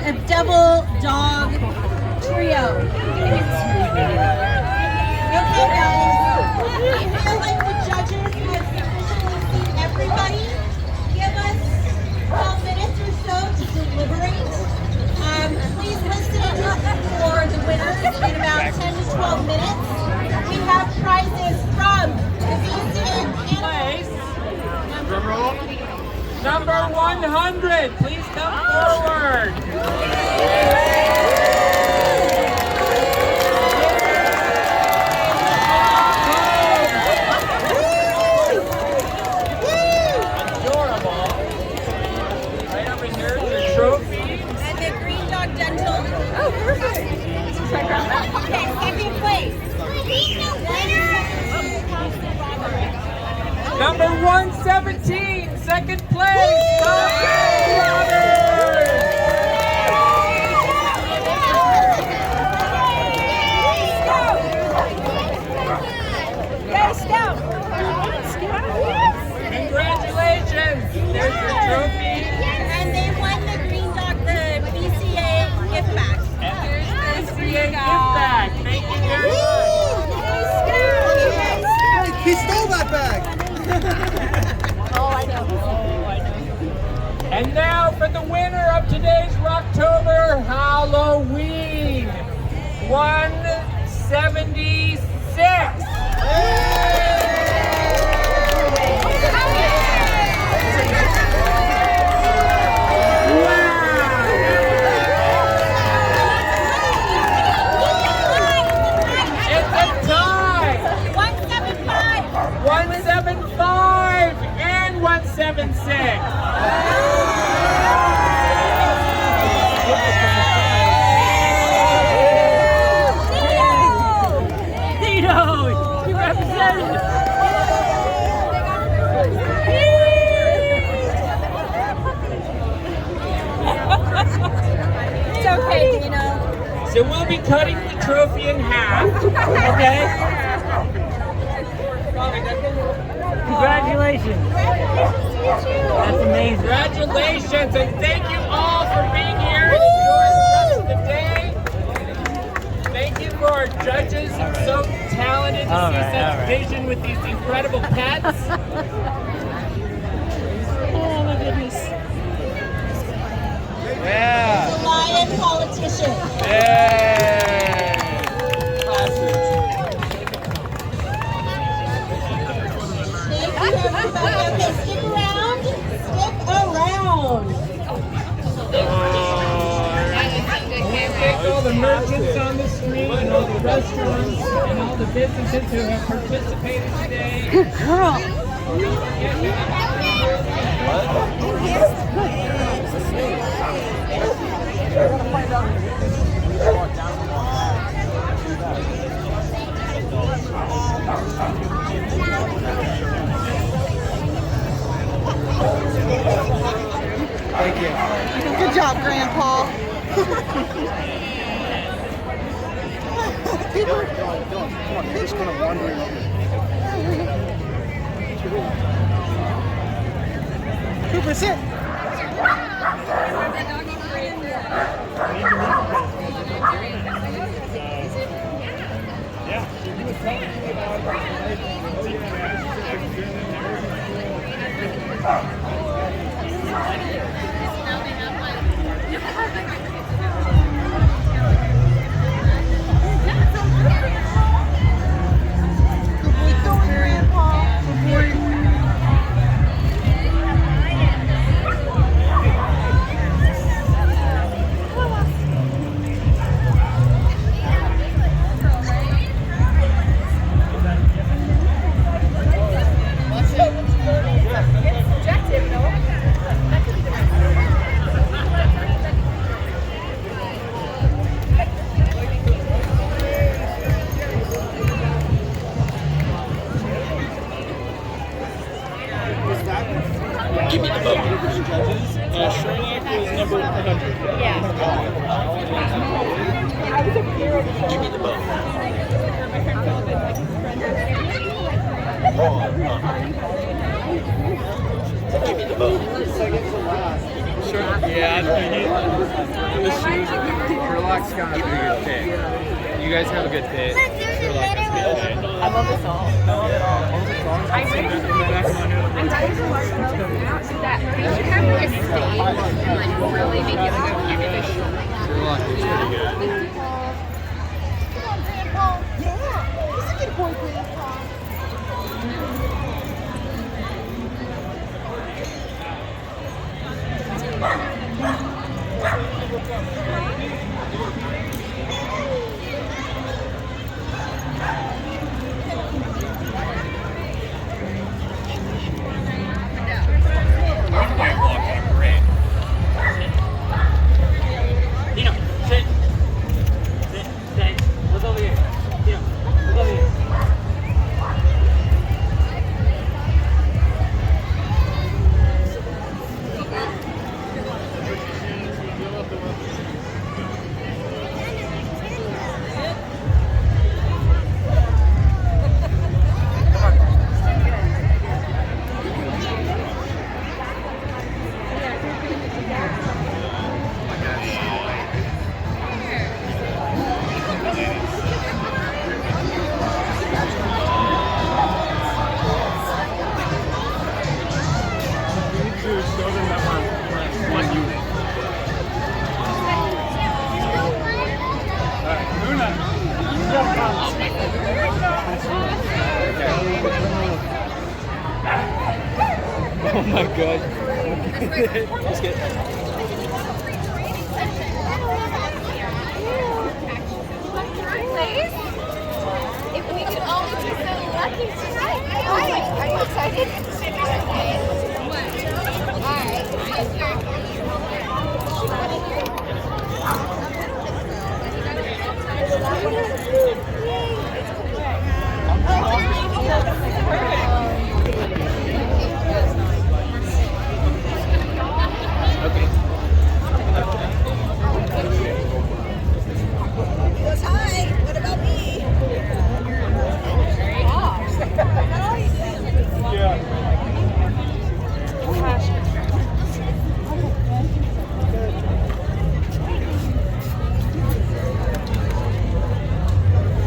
a double dog trio. Okay, guys. I feel like the judges have sufficiently seen everybody. Give us 12 minutes or so to deliberate. Please listen for the winners in about 10 to 12 minutes. We have prizes from the VCA Place. Number 100, please come forward. Adorable. Right over here, the trophy. and the Green Dog Dental. Oh, perfect. Okay, second place. Number 117, second place. Robert. Congratulations. There's your trophy. And they won the Green Dog, the BCA gift bag. And there's the CA gift bag. Thank you very much. He stole that bag. And now for the winner of today's Rocktober Howl-O-Ween, 176. It's a tie. 175. 175 and 176. It's okay, Dino. So we'll be cutting the trophy in half, okay? Congratulations. That's amazing. Congratulations, and thank you all for being here. Enjoy the rest of the day. Thank you for our judges, who're so talented to see such vision with these incredible pets. Oh my goodness. Yeah. The lion politician. Yay. Thank you, everybody. Okay, stick around. Stick around. Thank all the merchants on the street and all the restaurants and all the businesses who have participated today. Good girl. Thank you. Good job, Grandpa. He's kind of wondering. Cooper, sit. Sherlock's got a pretty good fit. You guys have a good fit. Sherlock has a good fit. I love this all. I'm ready to watch that. They should have like a stage and like really make it like a fabulous show. Sherlock looks pretty good. Come on, Grandpa. Yeah. He's a good boy, Grandpa. Dino, sit. Sit. Sit. Look over here. Dino, look over here. Oh my god. Just get If we could only be so lucky tonight. Are you excited? okay. Goes hi. What about me?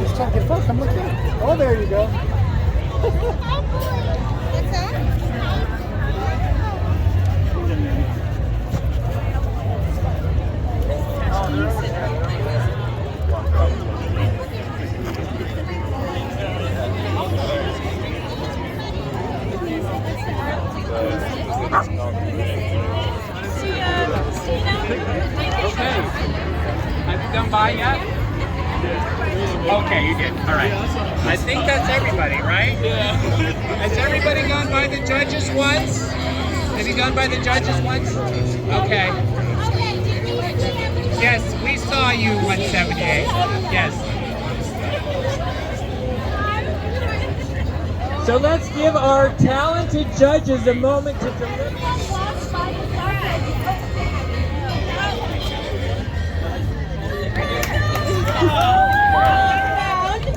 Just trying to get fun. Come look here. Oh, there you go. What's that? Okay. Have you gone by yet? Okay, you did. All right. I think that's everybody, right? Yeah. Has everybody gone by the judges once? Have you gone by the judges once? Okay. Yes, we saw you 178. Yes. So let's give our talented judges a moment to deliver.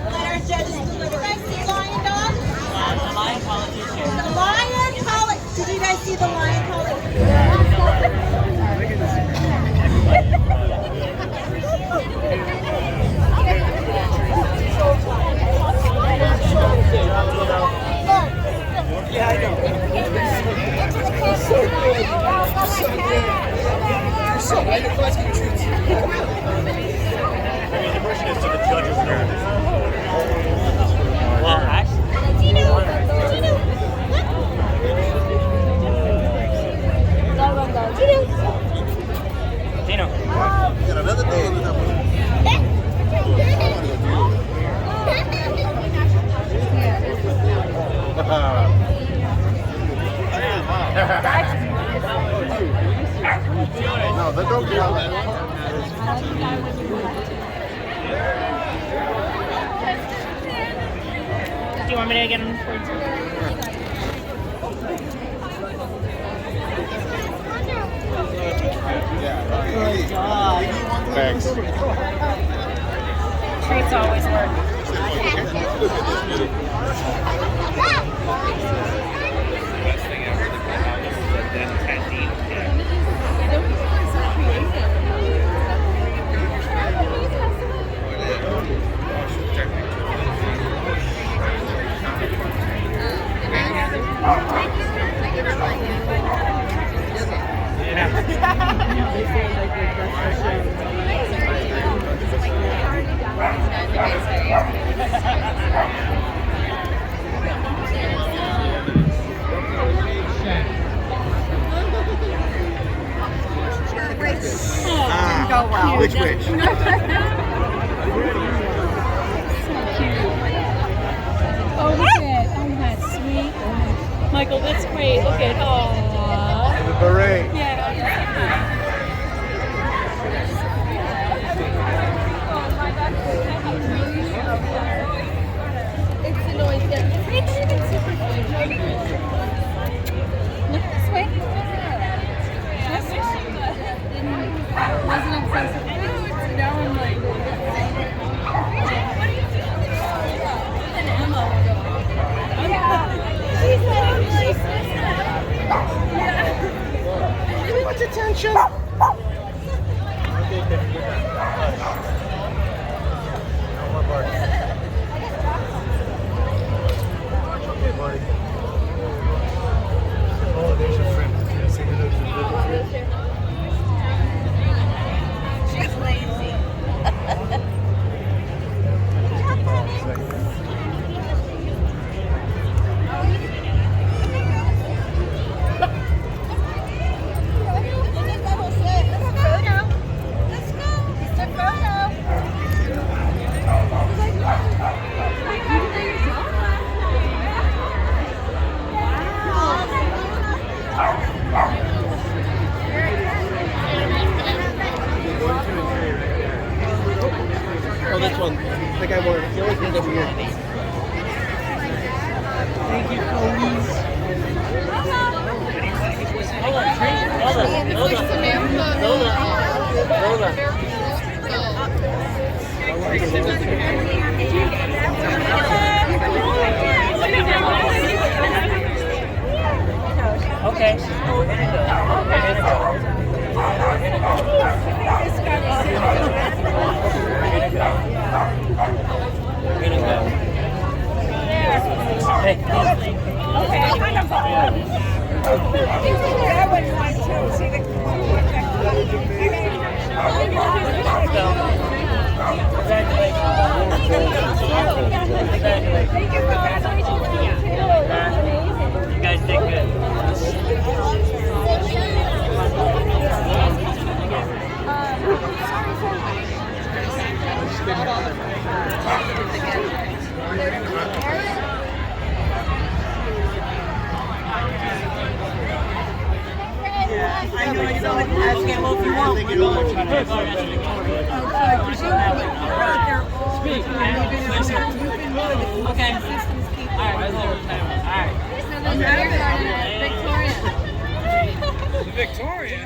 Let our judges deliver. Did you guys see Lion Dog? The lion politician. The Lion Politician. Did you guys see the Lion Politician? Yeah, I know. So good. So good. You're so right. Your question treats you. Intermission is to the judges there. Well, actually, Dino. Got another day. No, they don't do that. Do you want me to get him for Thanks. treats always work. Best thing ever. The clubhouse, then 10 deep. Wow. Which? So cute. Oh, look at it. Oh, that's sweet. Michael, that's great. Look at it. Oh. The Verite. Yeah. It's annoying. It's even super cute. Look this way. Wasn't obsessed with foods. Now I'm like, what are you doing? An Emma. She's Too much attention. Okay, buddy. Oh, there's your friend. Say hello to the little friend. She's lazy. Oh, this one. I think I wore it. He always brings up weird. Thank you, Chloe. Okay. Hey. You guys did good. I know you don't ask him if you want. Speak. Okay. All right. So then Victoria. Victoria.